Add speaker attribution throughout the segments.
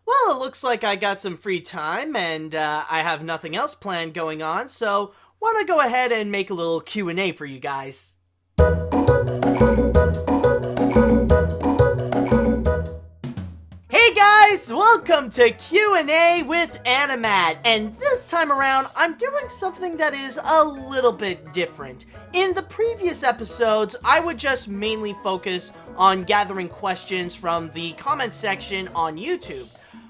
Speaker 1: Well, it looks like I got some free time and I have nothing else planned going on, so why don't I go ahead and make a little Q&A for you guys. Hey guys, welcome to Q&A with ANIMAT, and this time around I'm doing something that is a little bit different. In the previous episodes, I would just mainly focus on gathering questions from the comment section on YouTube.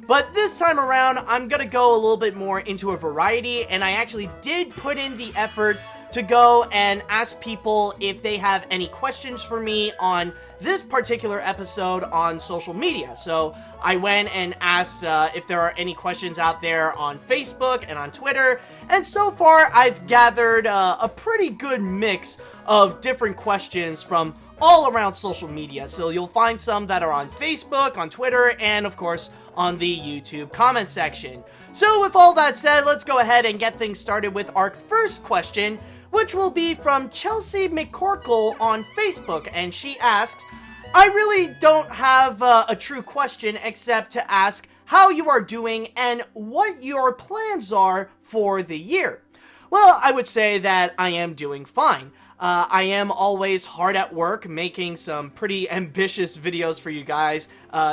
Speaker 1: But this time around, I'm gonna go a little bit more into a variety, and I actually did put in the effort to go and ask people if they have any questions for me on this particular episode on social media. So I went and asked if there are any questions out there on Facebook and on Twitter, and so far I've gathered a pretty good mix of different questions from all around social media. So you'll find some that are on Facebook, on Twitter, and of course on the YouTube comment section. So with all that said, let's go ahead and get things started with our first question, which will be from Chelsea McCorkle on Facebook, and she asks, I really don't have a true question except to ask how you are doing and what your plans are for the year. Well, I would say that I am doing fine. I am always hard at work making some pretty ambitious videos for you guys.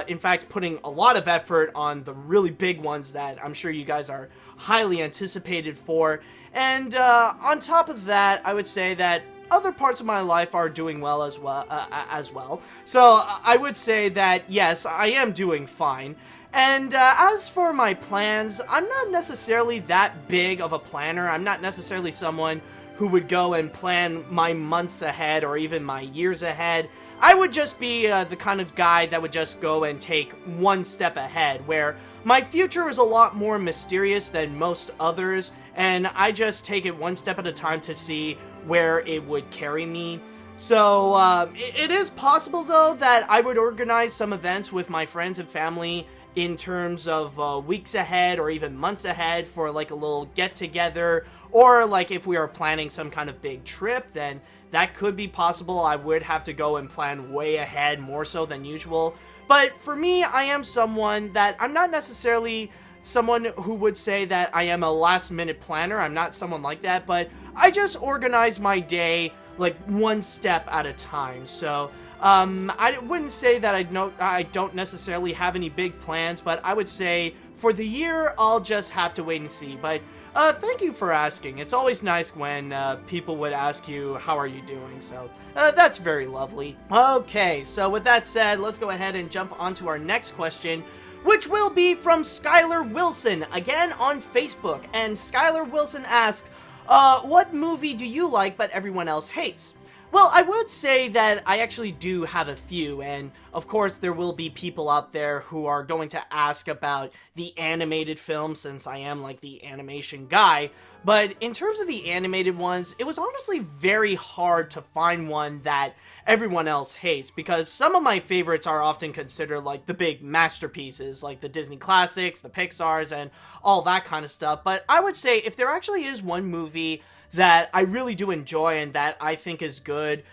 Speaker 1: In fact, putting a lot of effort on the really big ones that I'm sure you guys are highly anticipated for. And on top of that, I would say that other parts of my life are doing well as well. So I would say that yes, I am doing fine. And as for my plans, I'm not necessarily that big of a planner. I'm not necessarily someone who would go and plan my months ahead or even my years ahead. I would just be the kind of guy that would just go and take one step ahead, where my future is a lot more mysterious than most others, and I just take it one step at a time to see where it would carry me. So it is possible, though, that I would organize some events with my friends and family in terms of weeks ahead or even months ahead for like a little get-together, or like if we are planning some kind of big trip, then that could be possible. I would have to go and plan way ahead, more so than usual. But for me, I am someone that I'm not necessarily someone who would say that I am a last-minute planner. I'm not someone like that, but I just organize my day like one step at a time. So I wouldn't say that I don't necessarily have any big plans, but I would say for the year, I'll just have to wait and see. But thank you for asking. It's always nice when people would ask you, how are you doing? So that's very lovely. Okay, so with that said, let's go ahead and jump on to our next question, which will be from Skylar Wilson, again on Facebook. And Skylar Wilson asks, what movie do you like but everyone else hates? Well, I would say that I actually do have a few, and of course there will be people out there who are going to ask about the animated film, since I am like the animation guy. But in terms of the animated ones, it was honestly very hard to find one that everyone else hates, because some of my favorites are often considered like the big masterpieces, like the Disney classics, the Pixar's, and all that kind of stuff. But I would say if there actually is one movie that I really do enjoy and that I think is good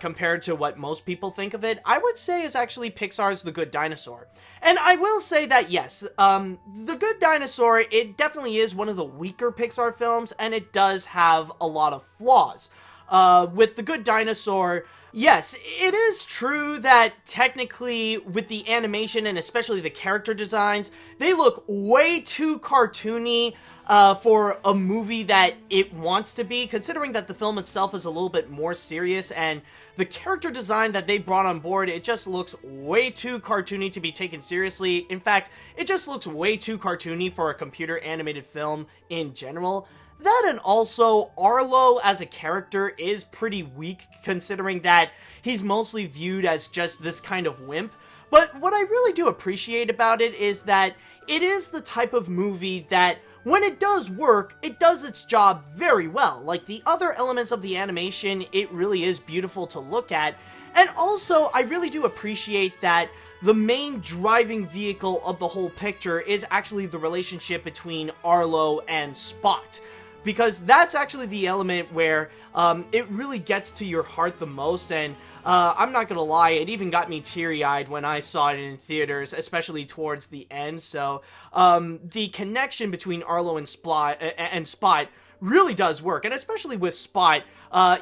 Speaker 1: compared to what most people think of it, I would say is actually Pixar's The Good Dinosaur. And I will say that yes, The Good Dinosaur, it definitely is one of the weaker Pixar films, and it does have a lot of flaws. With The Good Dinosaur, yes, it is true that technically with the animation and especially the character designs, they look way too cartoony for a movie that it wants to be, considering that the film itself is a little bit more serious, and the character design that they brought on board, it just looks way too cartoony to be taken seriously. In fact, it just looks way too cartoony for a computer animated film in general. That, and also Arlo as a character is pretty weak, considering that he's mostly viewed as just this kind of wimp. But what I really do appreciate about it is that it is the type of movie that, when it does work, it does its job very well. Like the other elements of the animation, it really is beautiful to look at. And also, I really do appreciate that the main driving vehicle of the whole picture is actually the relationship between Arlo and Spot. Because that's actually the element where it really gets to your heart the most, and I'm not gonna lie, it even got me teary-eyed when I saw it in theaters, especially towards the end. So the connection between Arlo and Spot really does work, and especially with Spot,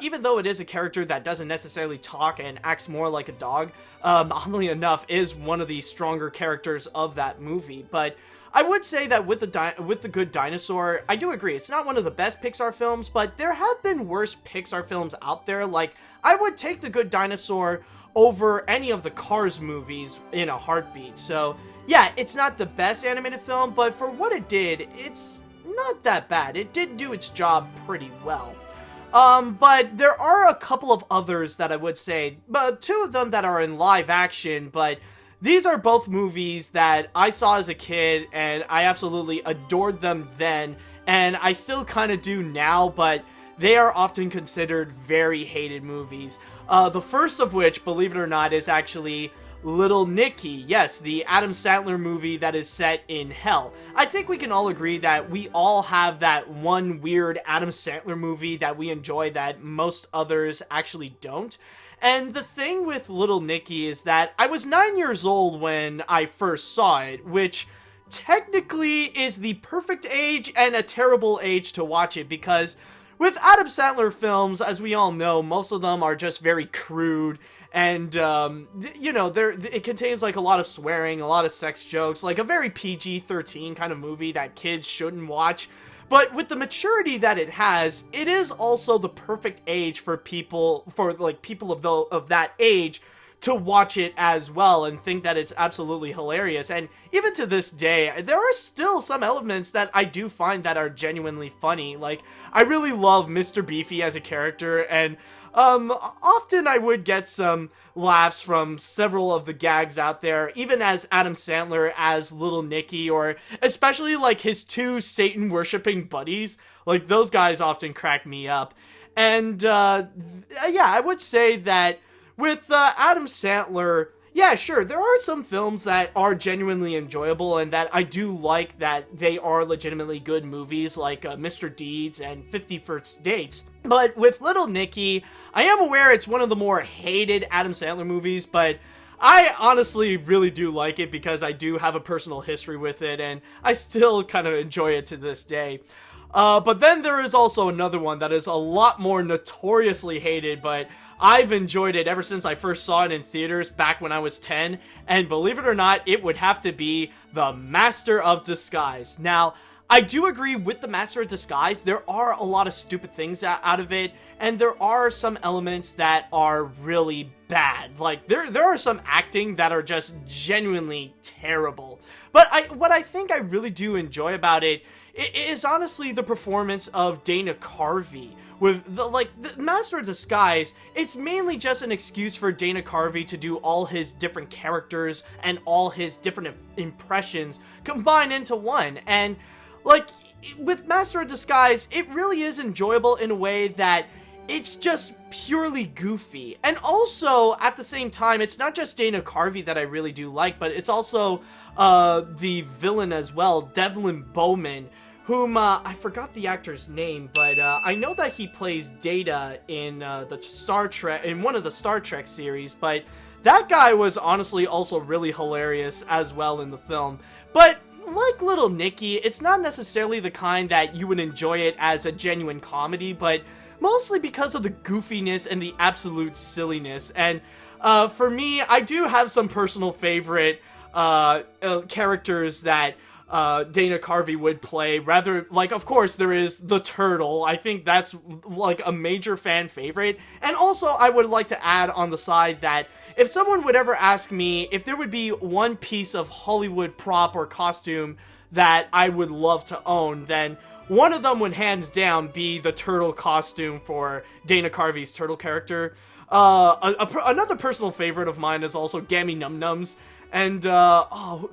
Speaker 1: even though it is a character that doesn't necessarily talk and acts more like a dog, oddly enough, is one of the stronger characters of that movie. But I would say that with the Good Dinosaur, I do agree, it's not one of the best Pixar films, but there have been worse Pixar films out there. Like, I would take The Good Dinosaur over any of the Cars movies in a heartbeat. So yeah, it's not the best animated film, but for what it did, it's not that bad. It did do its job pretty well. But there are a couple of others that I would say, but two of them that are in live action, but these are both movies that I saw as a kid, and I absolutely adored them then, and I still kind of do now, but they are often considered very hated movies. The first of which, believe it or not, is actually Little Nicky. Yes, the Adam Sandler movie that is set in hell. I think we can all agree that we all have that one weird Adam Sandler movie that we enjoy that most others actually don't. And the thing with Little Nicky is that I was 9 years old when I first saw it, which technically is the perfect age and a terrible age to watch it, because with Adam Sandler films, as we all know, most of them are just very crude, and, you know, it contains, like, a lot of swearing, a lot of sex jokes, like a very PG-13 kind of movie that kids shouldn't watch. But with the maturity that it has, it is also the perfect age for people, of that age to watch it as well and think that it's absolutely hilarious. And even to this day, there are still some elements that I do find that are genuinely funny. Like, I really love Mr. Beefy as a character, and often I would get some laughs from several of the gags out there, even as Adam Sandler as Little Nicky, or especially like his two Satan-worshipping buddies. Like, those guys often crack me up. And, yeah, I would say that with Adam Sandler, yeah, sure, there are some films that are genuinely enjoyable and that I do like, that they are legitimately good movies, like Mr. Deeds and 50 First Dates. But with Little Nicky, I am aware it's one of the more hated Adam Sandler movies, but I honestly really do like it because I do have a personal history with it, and I still kind of enjoy it to this day. But then there is also another one that is a lot more notoriously hated, but I've enjoyed it ever since I first saw it in theaters back when I was 10, and believe it or not, it would have to be The Master of Disguise. Now, I do agree with The Master of Disguise. There are a lot of stupid things out of it, and there are some elements that are really bad. Like, there are some acting that are just genuinely terrible. But what I think I really do enjoy about it is honestly the performance of Dana Carvey. With the Master of Disguise, it's mainly just an excuse for Dana Carvey to do all his different characters and all his different impressions combined into one. And like, with Master of Disguise, it really is enjoyable in a way that it's just purely goofy. And also, at the same time, it's not just Dana Carvey that I really do like, but it's also the villain as well, Devlin Bowman, whom, I forgot the actor's name, but I know that he plays Data in one of the Star Trek series, but that guy was honestly also really hilarious as well in the film. But like Little Nicky, it's not necessarily the kind that you would enjoy it as a genuine comedy, but mostly because of the goofiness and the absolute silliness. And for me, I do have some personal favorite characters that Dana Carvey would play. Rather, like, of course, there is the Turtle. I think that's, like, a major fan favorite. And also, I would like to add on the side that if someone would ever ask me if there would be one piece of Hollywood prop or costume that I would love to own, then one of them would hands down be the turtle costume for Dana Carvey's turtle character. Another personal favorite of mine is also Gammy Num Nums. And,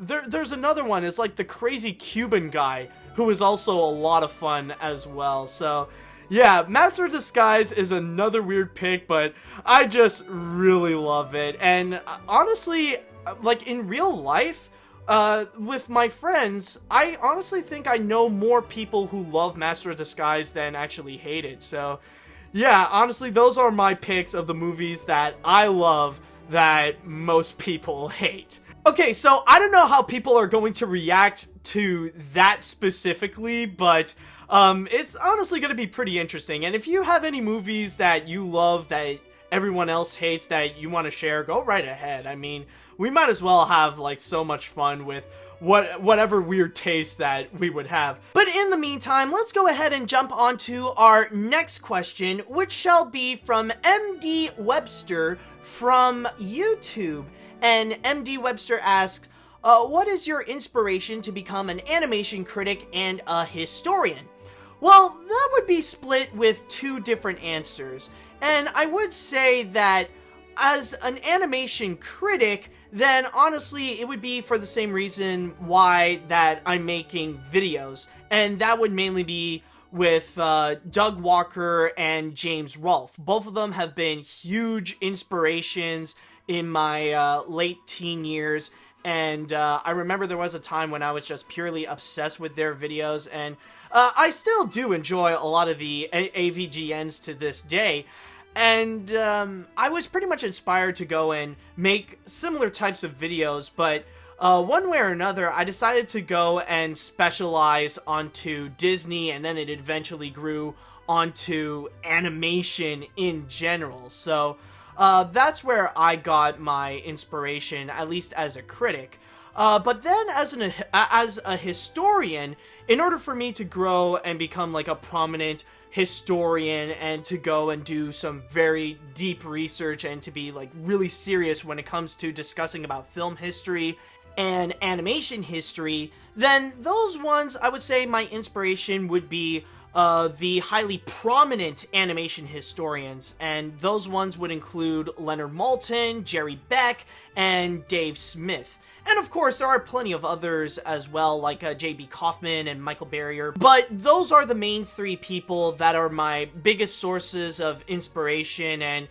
Speaker 1: there's another one. It's like the crazy Cuban guy, who is also a lot of fun as well. So, yeah, Master of Disguise is another weird pick, but I just really love it. And honestly, like, in real life, with my friends, I honestly think I know more people who love Master of Disguise than actually hate it. So, Yeah, honestly, those are my picks of the movies that I love that most people hate. Okay, so I don't know how people are going to react to that specifically, but it's honestly going to be pretty interesting. And if you have any movies that you love that everyone else hates that you want to share, go right ahead. I mean, we might as well have like so much fun with whatever weird taste that we would have. But in the meantime, let's go ahead and jump on to our next question, which shall be from MD Webster from YouTube. And MD Webster asks, what is your inspiration to become an animation critic and a historian? Well, that would be split with two different answers. And I would say that as an animation critic, then honestly, it would be for the same reason why that I'm making videos. And that would mainly be with Doug Walker and James Rolfe. Both of them have been huge inspirations in my late teen years. And I remember there was a time when I was just purely obsessed with their videos. And I still do enjoy a lot of the AVGNs to this day. And I was pretty much inspired to go and make similar types of videos, but one way or another, I decided to go and specialize onto Disney, and then it eventually grew onto animation in general. So that's where I got my inspiration, at least as a critic. But then as a historian, in order for me to grow and become like a prominent historian and to go and do some very deep research and to be like really serious when it comes to discussing about film history and animation history, then those ones, I would say my inspiration would be the highly prominent animation historians, and those ones would include Leonard Maltin, Jerry Beck, and Dave Smith. And of course, there are plenty of others as well, like J.B. Kaufman and Michael Barrier. But those are the main three people that are my biggest sources of inspiration, and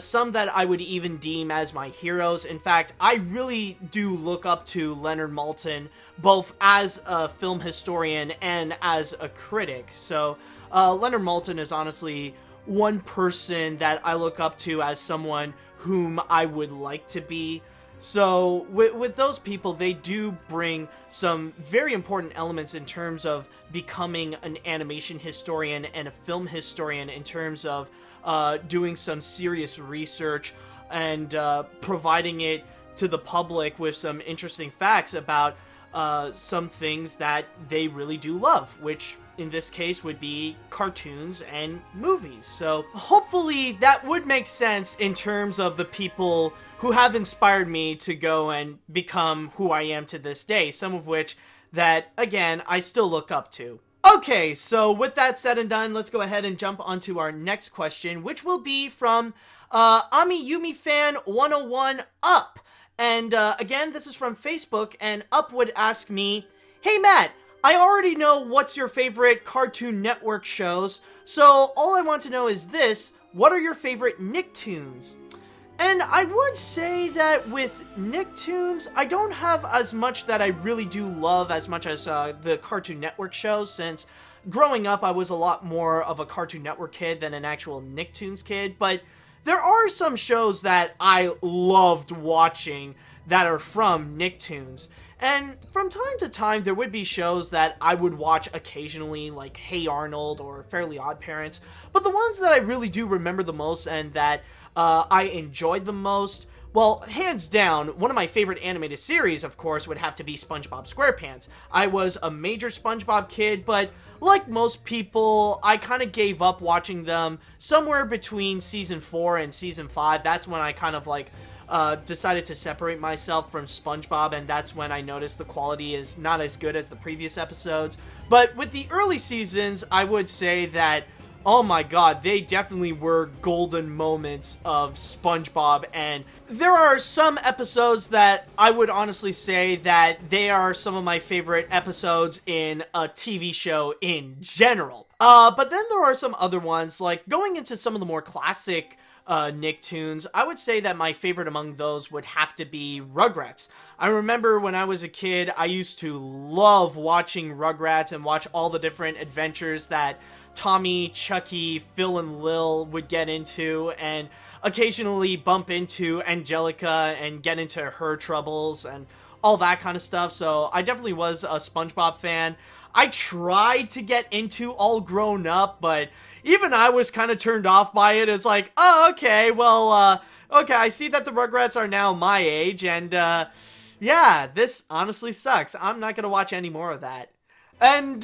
Speaker 1: some that I would even deem as my heroes. In fact, I really do look up to Leonard Maltin, both as a film historian and as a critic. So Leonard Maltin is honestly one person that I look up to as someone whom I would like to be. So with those people, they do bring some very important elements in terms of becoming an animation historian and a film historian, in terms of doing some serious research and providing it to the public with some interesting facts about some things that they really do love, which in this case would be cartoons and movies. So hopefully that would make sense in terms of the people who have inspired me to go and become who I am to this day, some of which that, again, I still look up to. Okay, so with that said and done, let's go ahead and jump onto our next question, which will be from AmiYumi Fan 101 Up. And again, this is from Facebook, and Up would ask me, "Hey Matt, I already know what's your favorite Cartoon Network shows, so all I want to know is this: what are your favorite Nicktoons?" And I would say that with Nicktoons, I don't have as much that I really do love as much as the Cartoon Network shows, since growing up I was a lot more of a Cartoon Network kid than an actual Nicktoons kid, but there are some shows that I loved watching that are from Nicktoons. And from time to time, there would be shows that I would watch occasionally, like Hey Arnold or Fairly Odd Parents. But the ones that I really do remember the most and that I enjoyed the most, well, hands down, one of my favorite animated series, of course, would have to be SpongeBob SquarePants. I was a major SpongeBob kid, but like most people, I kind of gave up watching them somewhere between Season 4 and Season 5. That's when I kind of like decided to separate myself from SpongeBob, and that's when I noticed the quality is not as good as the previous episodes. But with the early seasons, I would say that, oh my god, they definitely were golden moments of SpongeBob, and there are some episodes that I would honestly say that they are some of my favorite episodes in a TV show in general. But then there are some other ones, like going into some of the more classic Nicktoons, I would say that my favorite among those would have to be Rugrats. I remember when I was a kid, I used to love watching Rugrats and watch all the different adventures that Tommy, Chucky, Phil, and Lil would get into, and occasionally bump into Angelica and get into her troubles and all that kind of stuff. So I definitely was a SpongeBob fan. I tried to get into All Grown Up, but even I was kind of turned off by it. It's like, oh, okay, well, okay, I see that the Rugrats are now my age, and, yeah, this honestly sucks. I'm not gonna watch any more of that. And,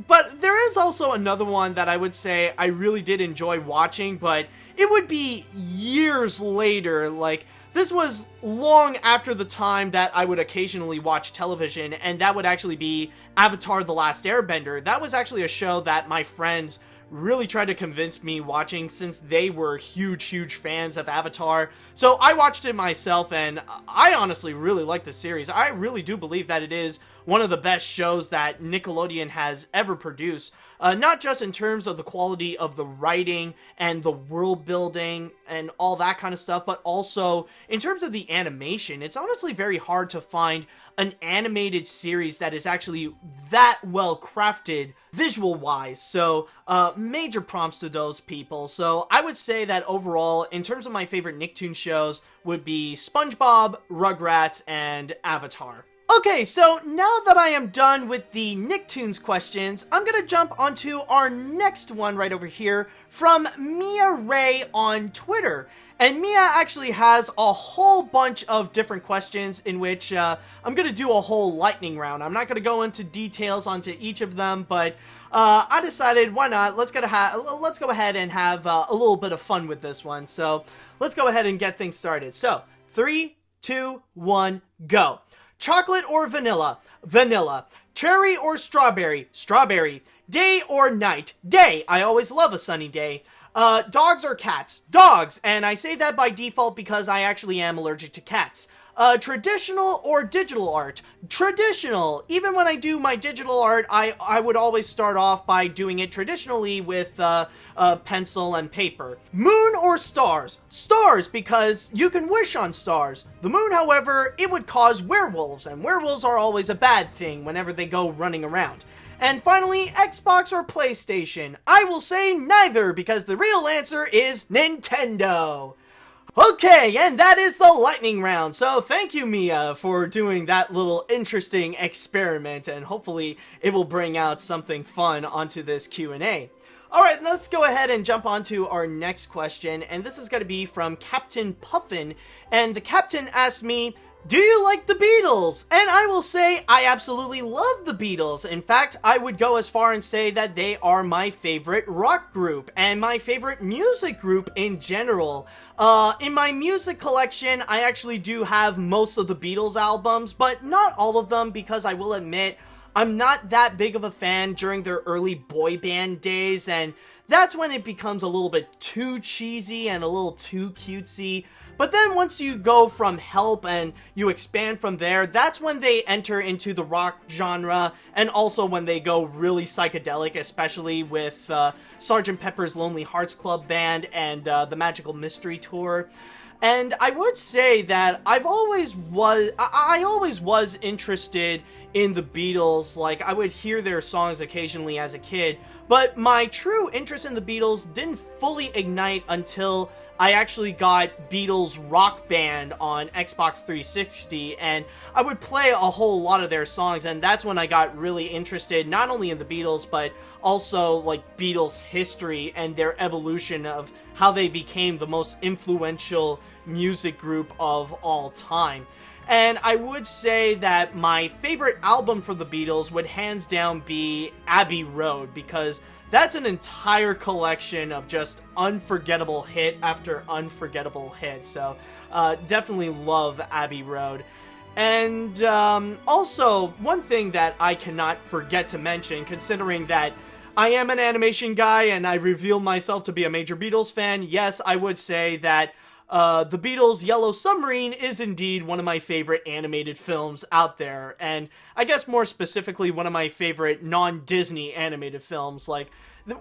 Speaker 1: but there is also another one that I would say I really did enjoy watching, but it would be years later. Like, this was long after the time that I would occasionally watch television, and that would actually be Avatar: The Last Airbender. That was actually a show that my friends really tried to convince me watching, since they were huge fans of Avatar. So I watched it myself, and I honestly really like the series. I really do believe that it is one of the best shows that Nickelodeon has ever produced. Not just in terms of the quality of the writing and the world building and all that kind of stuff, but also in terms of the animation. It's honestly very hard to find an animated series that is actually that well crafted visual wise. So major prompts to those people. So I would say that overall, in terms of my favorite Nicktoon shows, would be SpongeBob, Rugrats, and Avatar. Okay, so now that I am done with the Nicktoons questions, I'm gonna jump onto our next one right over here from Mia Ray on Twitter. And Mia actually has a whole bunch of different questions in which I'm gonna do a whole lightning round. I'm not gonna go into details onto each of them, but I decided, why not? Let's go ahead and have a little bit of fun with this one. So let's go ahead and get things started. So 3, 2, 1, go. Chocolate or vanilla? Vanilla. Cherry or strawberry? Strawberry. Day or night? Day. I always love a sunny day. Dogs or cats? Dogs. And I say that by default because I actually am allergic to cats. Traditional or digital art? Traditional. Even when I do my digital art, I would always start off by doing it traditionally with pencil and paper. Moon or stars? Stars, because you can wish on stars. The moon, however, it would cause werewolves, and werewolves are always a bad thing whenever they go running around. And finally, Xbox or PlayStation? I will say neither, because the real answer is Nintendo. Okay, and that is the lightning round. So thank you, Mia, for doing that little interesting experiment, and hopefully it will bring out something fun onto this Q&A. Alright, let's go ahead and jump on to our next question, and this is going to be from Captain Puffin, and the captain asked me, do you like the Beatles? And I will say I absolutely love the Beatles. In fact, I would go as far and say that they are my favorite rock group and my favorite music group in general. In my music collection, I actually do have most of the Beatles albums, but not all of them, because I will admit I'm not that big of a fan during their early boy band days, and that's when it becomes a little bit too cheesy and a little too cutesy. But then once you go from Help and you expand from there, that's when they enter into the rock genre, and also when they go really psychedelic, especially with Sgt. Pepper's Lonely Hearts Club Band and the Magical Mystery Tour. And I would say that I always was interested in the Beatles. Like, I would hear their songs occasionally as a kid, but my true interest in the Beatles didn't fully ignite until I actually got Beatles Rock Band on Xbox 360, and I would play a whole lot of their songs, and that's when I got really interested, not only in the Beatles, but also, like, Beatles history and their evolution of how they became the most influential music group of all time. And I would say that my favorite album from the Beatles would hands down be Abbey Road, because that's an entire collection of just unforgettable hit after unforgettable hit. So definitely love Abbey Road. And also, one thing that I cannot forget to mention, considering that I am an animation guy and I reveal myself to be a major Beatles fan, yes, I would say that the Beatles' Yellow Submarine is indeed one of my favorite animated films out there, and I guess more specifically one of my favorite non-Disney animated films. Like,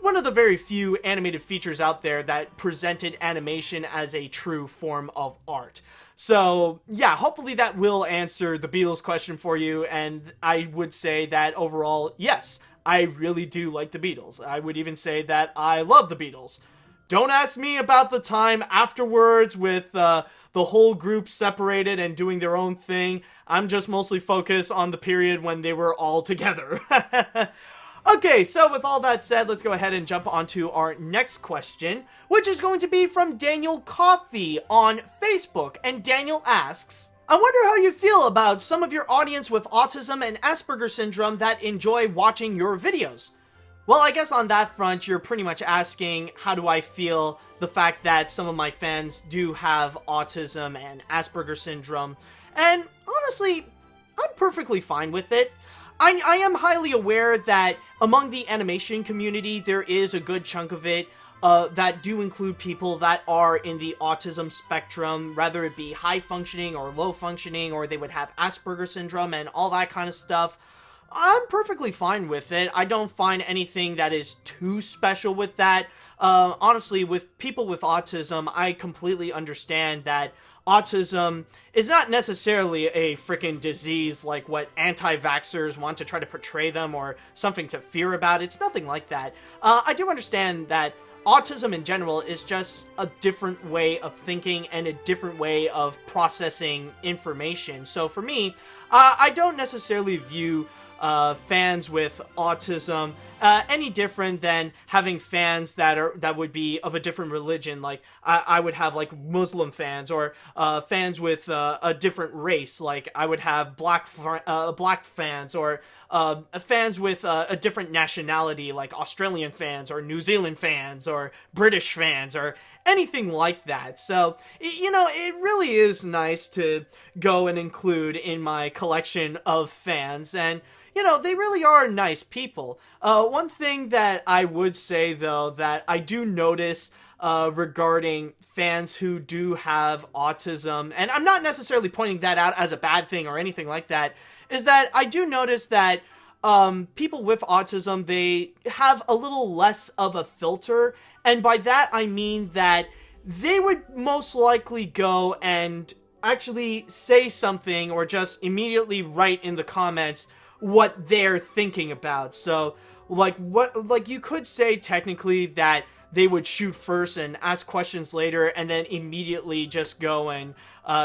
Speaker 1: one of the very few animated features out there that presented animation as a true form of art. So, yeah, hopefully that will answer the Beatles question for you, and I would say that overall, yes, I really do like the Beatles. I would even say that I love the Beatles. Don't ask me about the time afterwards with the whole group separated and doing their own thing. I'm just mostly focused on the period when they were all together. Okay, so with all that said, let's go ahead and jump onto our next question, which is going to be from Daniel Coffey on Facebook. And Daniel asks, I wonder how you feel about some of your audience with autism and Asperger's syndrome that enjoy watching your videos. Well, I guess on that front, you're pretty much asking, how do I feel the fact that some of my fans do have autism and Asperger's syndrome? And honestly, I'm perfectly fine with it. I am highly aware that among the animation community, there is a good chunk of it that do include people that are in the autism spectrum, whether it be high functioning or low functioning, or they would have Asperger's syndrome and all that kind of stuff. I'm perfectly fine with it. I don't find anything that is too special with that. Honestly, with people with autism, I completely understand that autism is not necessarily a freaking disease like what anti-vaxxers want to try to portray them, or something to fear about. It's nothing like that. I do understand that autism in general is just a different way of thinking and a different way of processing information. So for me, I don't necessarily view fans with autism any different than having fans that would be of a different religion. Like I would have like Muslim fans, or fans with a different race. Like I would have black fans, or fans with a different nationality, like Australian fans or New Zealand fans or British fans or anything like that. So, you know, it really is nice to go and include in my collection of fans, and you know, they really are nice people. One thing that I would say, though, that I do notice regarding fans who do have autism, and I'm not necessarily pointing that out as a bad thing or anything like that, is that I do notice that people with autism, they have a little less of a filter, and by that I mean that they would most likely go and actually say something, or just immediately write in the comments what they're thinking about. So, like you could say technically that they would shoot first and ask questions later, and then immediately just go and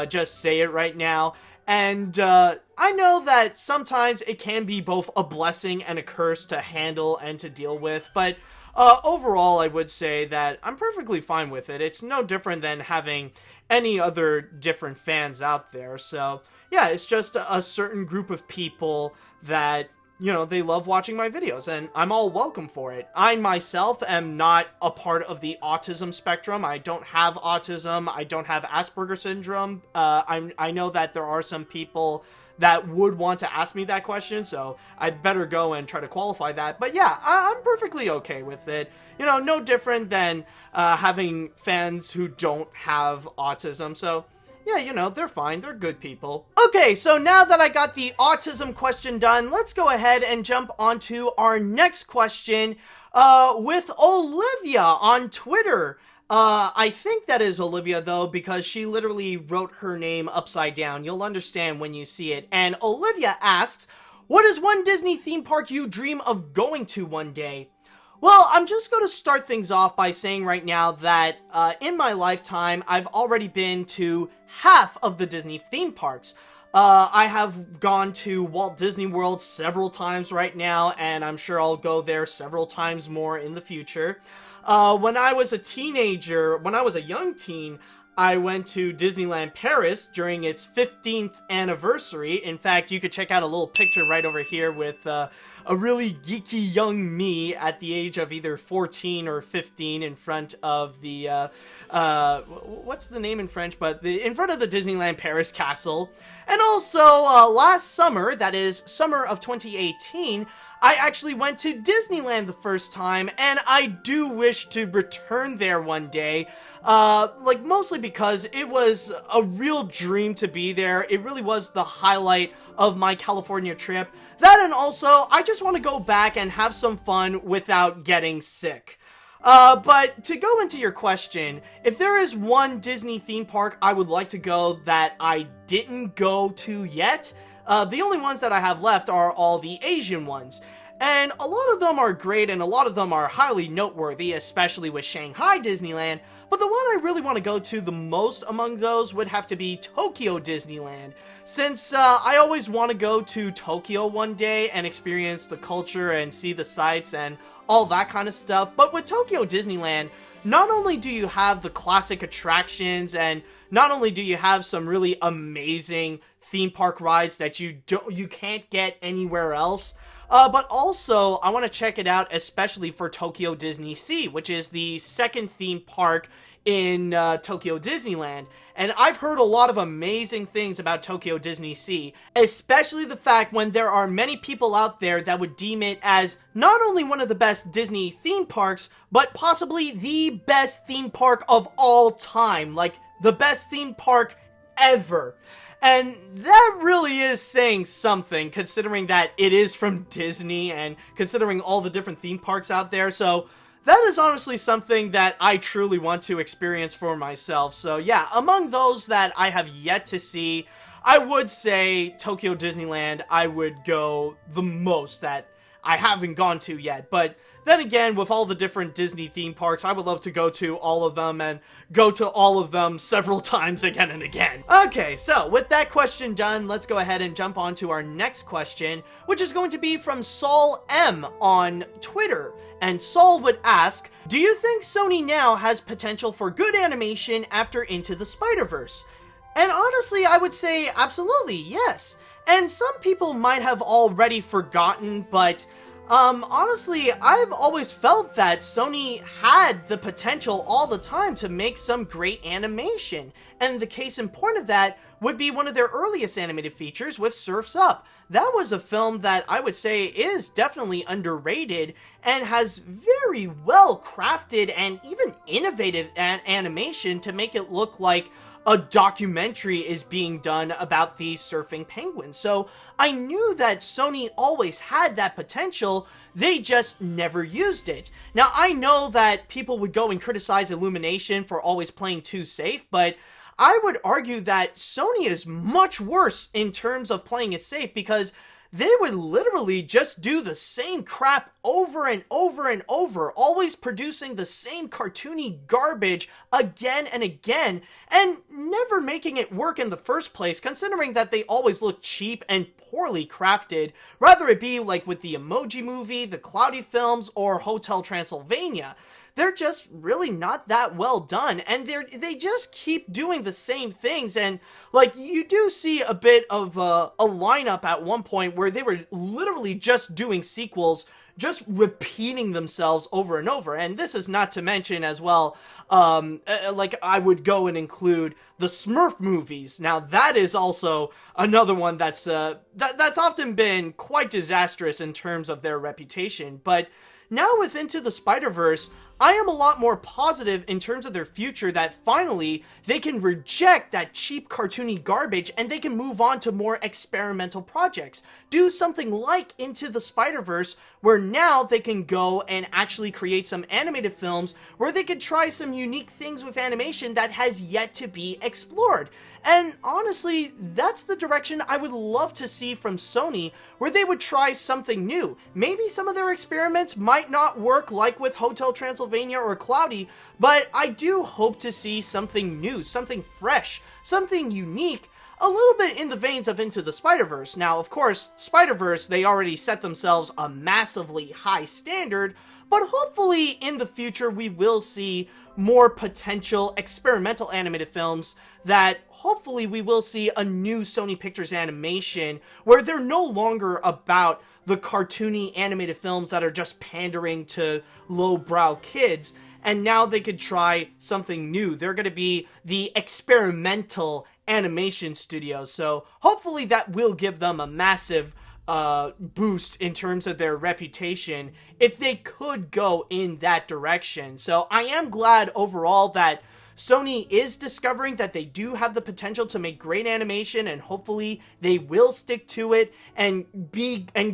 Speaker 1: just say it right now. And I know that sometimes it can be both a blessing and a curse to handle and to deal with, but overall I would say that I'm perfectly fine with it. It's no different than having any other different fans out there. So yeah, it's just a certain group of people that, you know, they love watching my videos, and I'm all welcome for it. I myself am not a part of the autism spectrum. I don't have autism. I don't have Asperger's syndrome. I know that there are some people that would want to ask me that question, so I'd better go and try to qualify that. But yeah, I'm perfectly okay with it. You know, no different than having fans who don't have autism, so yeah, you know, they're fine. They're good people. Okay, so now that I got the autism question done, let's go ahead and jump onto our next question with Olivia on Twitter. I think that is Olivia, though, because she literally wrote her name upside down. You'll understand when you see it. And Olivia asks, what is one Disney theme park you dream of going to one day? Well, I'm just going to start things off by saying right now that in my lifetime, I've already been to half of the Disney theme parks. I have gone to Walt Disney World several times right now, and I'm sure I'll go there several times more in the future. When I was a teenager, when I was a young teen, I went to Disneyland Paris during its 15th anniversary. In fact, you could check out a little picture right over here with a really geeky young me at the age of either 14 or 15 in front of the, what's the name in French? But in front of the Disneyland Paris castle. And also, last summer, that is summer of 2018, I actually went to Disneyland the first time, and I do wish to return there one day. Like, mostly because it was a real dream to be there. It really was the highlight of my California trip. That, and also, I just want to go back and have some fun without getting sick. But to go into your question, if there is one Disney theme park I would like to go that I didn't go to yet, the only ones that I have left are all the Asian ones. And a lot of them are great and a lot of them are highly noteworthy, especially with Shanghai Disneyland. But the one I really want to go to the most among those would have to be Tokyo Disneyland. Since I always want to go to Tokyo one day and experience the culture and see the sights and all that kind of stuff. But with Tokyo Disneyland, not only do you have the classic attractions and not only do you have some really amazing theme park rides that you can't get anywhere else, but also I want to check it out, especially for Tokyo Disney Sea, which is the second theme park in Tokyo Disneyland. And I've heard a lot of amazing things about Tokyo Disney Sea, especially the fact when there are many people out there that would deem it as not only one of the best Disney theme parks, but possibly the best theme park of all time, like the best theme park ever. And that really is saying something, considering that it is from Disney and considering all the different theme parks out there. So that is honestly something that I truly want to experience for myself. So yeah, among those that I have yet to see, I would say Tokyo Disneyland I would go the most that I haven't gone to yet. But then again, with all the different Disney theme parks, I would love to go to all of them and go to all of them several times again and again. Okay, so with that question done, let's go ahead and jump on to our next question, which is going to be from Saul M on Twitter. And Saul would ask, do you think Sony now has potential for good animation after Into the Spider-Verse? And honestly, I would say absolutely, yes. And some people might have already forgotten, but honestly, I've always felt that Sony had the potential all the time to make some great animation. And the case in point of that would be one of their earliest animated features with Surf's Up. That was a film that I would say is definitely underrated and has very well crafted and even innovative animation to make it look like a documentary is being done about these surfing penguins. So I knew that Sony always had that potential, they just never used it. Now I know that people would go and criticize Illumination for always playing too safe, but I would argue that Sony is much worse in terms of playing it safe because they would literally just do the same crap over and over and over, always producing the same cartoony garbage again and again, and never making it work in the first place, considering that they always look cheap and poorly crafted, whether it be like with the Emoji Movie, the Cloudy films, or Hotel Transylvania. They're just really not that well done, and they just keep doing the same things, and like you do see a bit of a lineup at one point where they were literally just doing sequels, just repeating themselves over and over. And this is not to mention as well, like I would go and include the Smurf movies. Now that is also another one that's often been quite disastrous in terms of their reputation, but now with Into the Spider-Verse, I am a lot more positive in terms of their future that finally they can reject that cheap cartoony garbage and they can move on to more experimental projects. Do something like Into the Spider-Verse where now they can go and actually create some animated films where they could try some unique things with animation that has yet to be explored. And honestly, that's the direction I would love to see from Sony, where they would try something new. Maybe some of their experiments might not work like with Hotel Transylvania or Cloudy, but I do hope to see something new, something fresh, something unique, a little bit in the veins of Into the Spider-Verse. Now, of course, Spider-Verse, they already set themselves a massively high standard, but hopefully in the future we will see more potential experimental animated films that hopefully we will see a new Sony Pictures animation where they're no longer about the cartoony animated films that are just pandering to lowbrow kids, and now they could try something new. They're going to be the experimental animation studio, so hopefully that will give them a massive boost in terms of their reputation if they could go in that direction. So I am glad overall that Sony is discovering that they do have the potential to make great animation, and hopefully they will stick to it and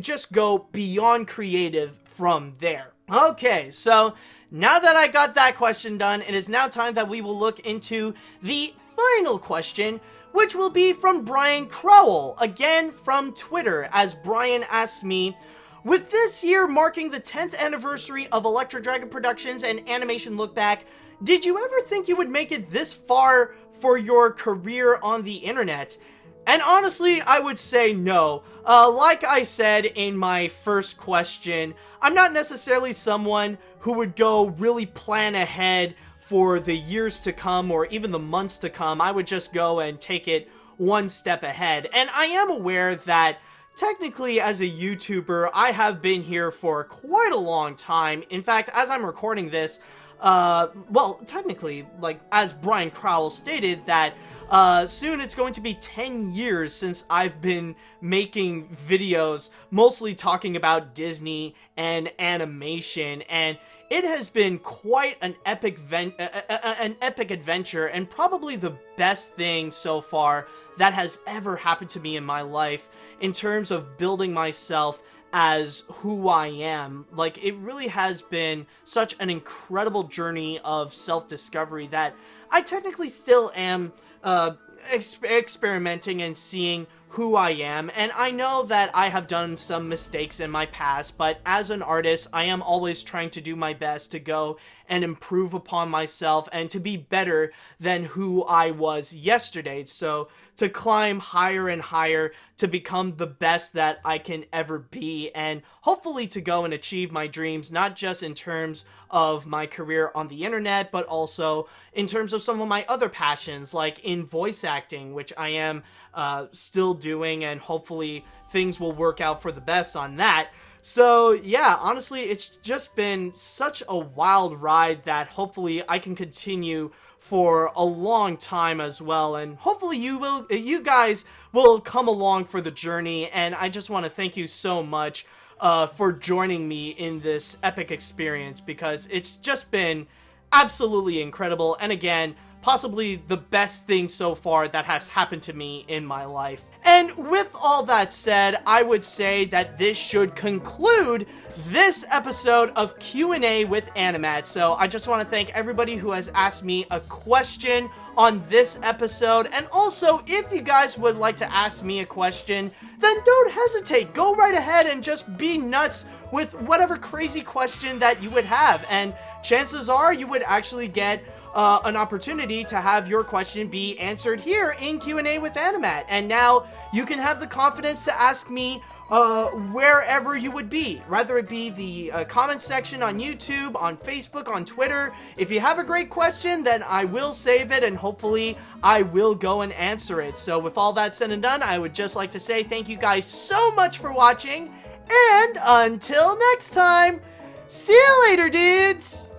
Speaker 1: just go beyond creative from there. Okay, so now that I got that question done, it is now time that we will look into the final question, which will be from Brian Crowell, again from Twitter, as Brian asks me, with this year marking the 10th anniversary of Electro Dragon Productions and Animation Look Back, did you ever think you would make it this far for your career on the internet? And honestly, I would say no. Like I said in my first question, I'm not necessarily someone who would go really plan ahead for the years to come or even the months to come. I would just go and take it one step ahead. And I am aware that technically as a YouTuber, I have been here for quite a long time. In fact, as I'm recording this, well, technically, like, as Brian Crowell stated, that soon it's going to be 10 years since I've been making videos mostly talking about Disney and animation, and it has been quite an epic adventure, and probably the best thing so far that has ever happened to me in my life in terms of building myself as who I am. Like, it really has been such an incredible journey of self-discovery that I technically still am experimenting and seeing who I am, and I know that I have done some mistakes in my past, but as an artist, I am always trying to do my best to go and improve upon myself and to be better than who I was yesterday. So to climb higher and higher, to become the best that I can ever be, and hopefully to go and achieve my dreams, not just in terms of my career on the internet, but also in terms of some of my other passions, like in voice acting, which I am still doing, and hopefully things will work out for the best on that. So yeah, honestly, it's just been such a wild ride that hopefully I can continue for a long time as well, and hopefully you guys will come along for the journey. And I just want to thank you so much for joining me in this epic experience, because it's just been absolutely incredible, and again, possibly the best thing so far that has happened to me in my life. And with all that said, I would say that this should conclude this episode of Q&A with ANIMAT'S. So I just want to thank everybody who has asked me a question on this episode. And also, if you guys would like to ask me a question, then don't hesitate. Go right ahead and just be nuts with whatever crazy question that you would have. And chances are you would actually get an opportunity to have your question be answered here in Q&A with ANIMAT. And now you can have the confidence to ask me wherever you would be, whether it be the comment section on YouTube, on Facebook, on Twitter. If you have a great question, then I will save it, and hopefully I will go and answer it. So with all that said and done, I would just like to say thank you guys so much for watching, and until next time, see you later, dudes!